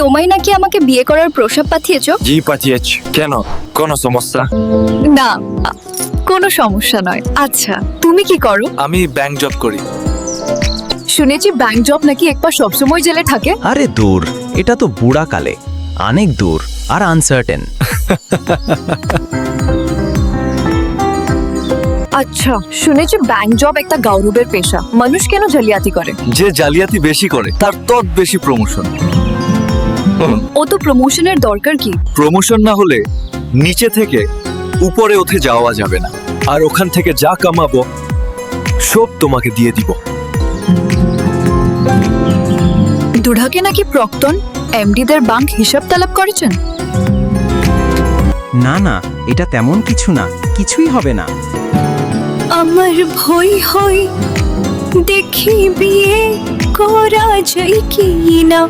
তোমায় নাকি আমাকে বিয়ে করার প্রস্তাব পাঠিয়েছো? জি পাঠিয়েছি। কেন, কোনো সমস্যা? না, কোনো সমস্যা নয়। আচ্ছা, তুমি কি করো? আমি ব্যাংক জব করি। শুনেছি ব্যাংক জব নাকি একবার সবসময় জেলে থাকে। আরে দূর, এটা তো বুড়াকালে, অনেক দূর আর আনসার্টেন। আচ্ছা, শুনেছি ব্যাংক জব একটা গৌরবের পেশা। মানুষ কেন জালিয়াতি করে? যে জালিয়াতি বেশি করে তার তত বেশি প্রমোশন। ও তো প্রমোশনের দরকার কি? প্রমোশন না হলে নিচে থেকে উপরে উঠে যাওয়া যাবে না, আর ওখান থেকে যা কামাবো সব তোমাকে দিয়ে দিব। দুধাকে নাকি প্রাক্তন এমডিদের ব্যাংক হিসাব তলব করেছেন? না না, এটা তেমন কিছু না, কিছুই হবে না। আমার ভয় হয় দেখি বিয়ে করা যায় কি না।